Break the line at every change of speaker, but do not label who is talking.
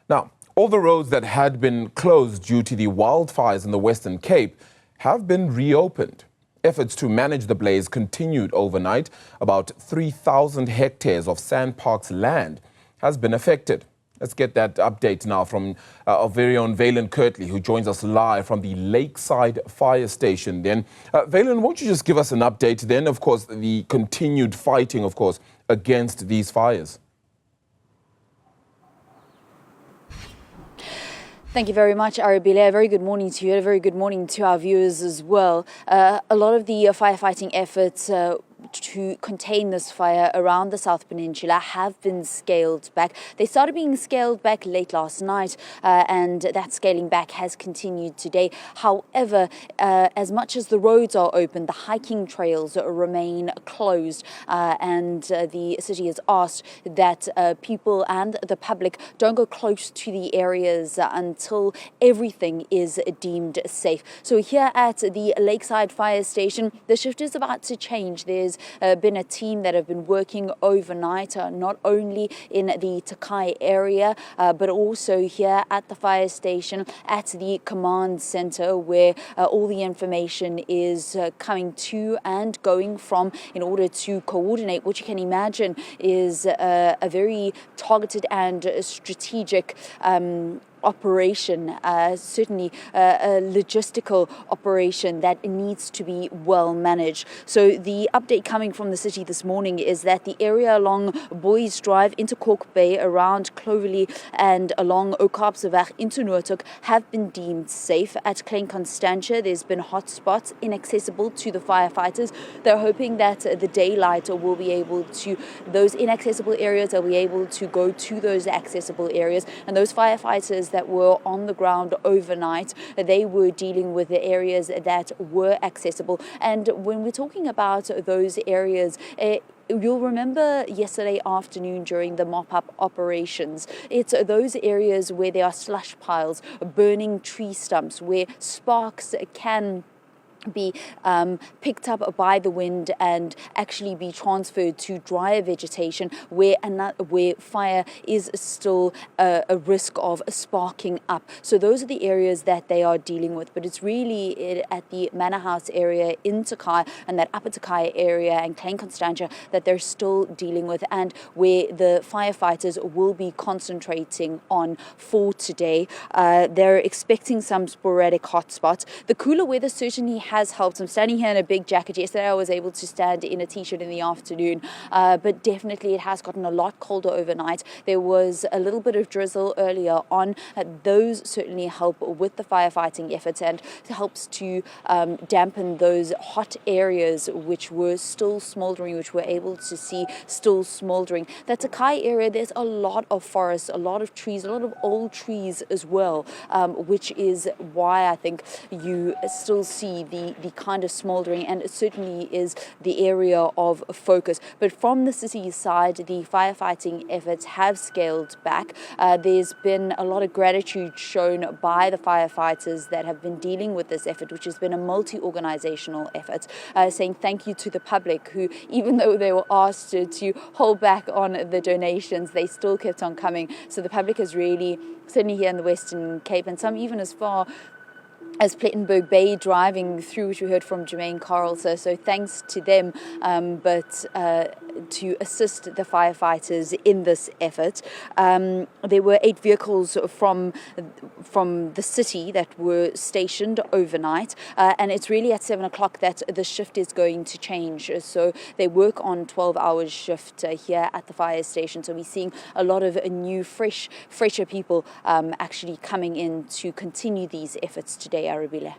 Now, all the roads that had been closed due to the wildfires in the Western Cape have been reopened. Efforts to manage the blaze continued overnight. About 3,000 hectares of SANParks land has been affected. Let's get that update now from our very own Vaylen Kirtley, who joins us live from the Lakeside Fire Station. Then, Vaylen, won't you just give us an update then, of course, the continued fighting, of course, against these fires?
Thank you very much, Arabile. A very good morning to you. A very good morning to our viewers as well. A lot of the firefighting efforts to contain this fire around the South Peninsula have been scaled back. They started being scaled back late last night, and that scaling back has continued today. However, as much as the roads are open, the hiking trails remain closed, and the city has asked that people and the public don't go close to the areas until everything is deemed safe. So here at the Lakeside Fire Station, the shift is about to change. There's been a team that have been working overnight, not only in the Takai area, but also here at the fire station, at the command center, where all the information is coming to and going from in order to coordinate, which you can imagine is a very targeted and strategic operation, certainly a logistical operation that needs to be well managed. So the update coming from the city this morning is that the area along Boys Drive into Cork Bay, around Clovelly and along Oakapseweg into Noordhoek have been deemed safe. At Klein Constantia, there's been hotspots inaccessible to the firefighters. They're hoping that the daylight will be able to, those inaccessible areas, they'll be able to go to those accessible areas, and those firefighters that were on the ground overnight, they were dealing with the areas that were accessible. And when we're talking about those areas, you'll remember yesterday afternoon during the mop-up operations, it's those areas where there are slush piles, burning tree stumps, where sparks can be picked up by the wind and actually be transferred to drier vegetation, where fire is still a risk of sparking up. So those are the areas that they are dealing with. But it's really at the Manor House area in Takai and that Upper Takai area and Klein Constantia that they're still dealing with, and where the firefighters will be concentrating on for today. They're expecting some sporadic hotspots. The cooler weather certainly has helped. I'm standing here in a big jacket. Yesterday I was able to stand in a t-shirt in the afternoon, but definitely it has gotten a lot colder overnight. There was a little bit of drizzle earlier on. Those certainly help with the firefighting efforts and helps to dampen those hot areas which were still smouldering, which we're able to see still smouldering. That Takai area, there's a lot of forests, a lot of trees, a lot of old trees as well, which is why I think you still see the kind of smouldering, and it certainly is the area of focus. But from the city side, the firefighting efforts have scaled back. There's been a lot of gratitude shown by the firefighters that have been dealing with this effort, which has been a multi-organizational effort, saying thank you to the public who, even though they were asked to hold back on the donations, they still kept on coming. So the public has really, certainly here in the Western Cape, and some even as far as Plettenberg Bay driving through, which we heard from Jermaine Carl. So thanks to them, but to assist the firefighters in this effort. There were 8 vehicles from the city that were stationed overnight, and it's really at 7 o'clock that the shift is going to change. So they work on 12-hour shift here at the fire station. So we're seeing a lot of new, fresher people actually coming in to continue these efforts today, Arabile.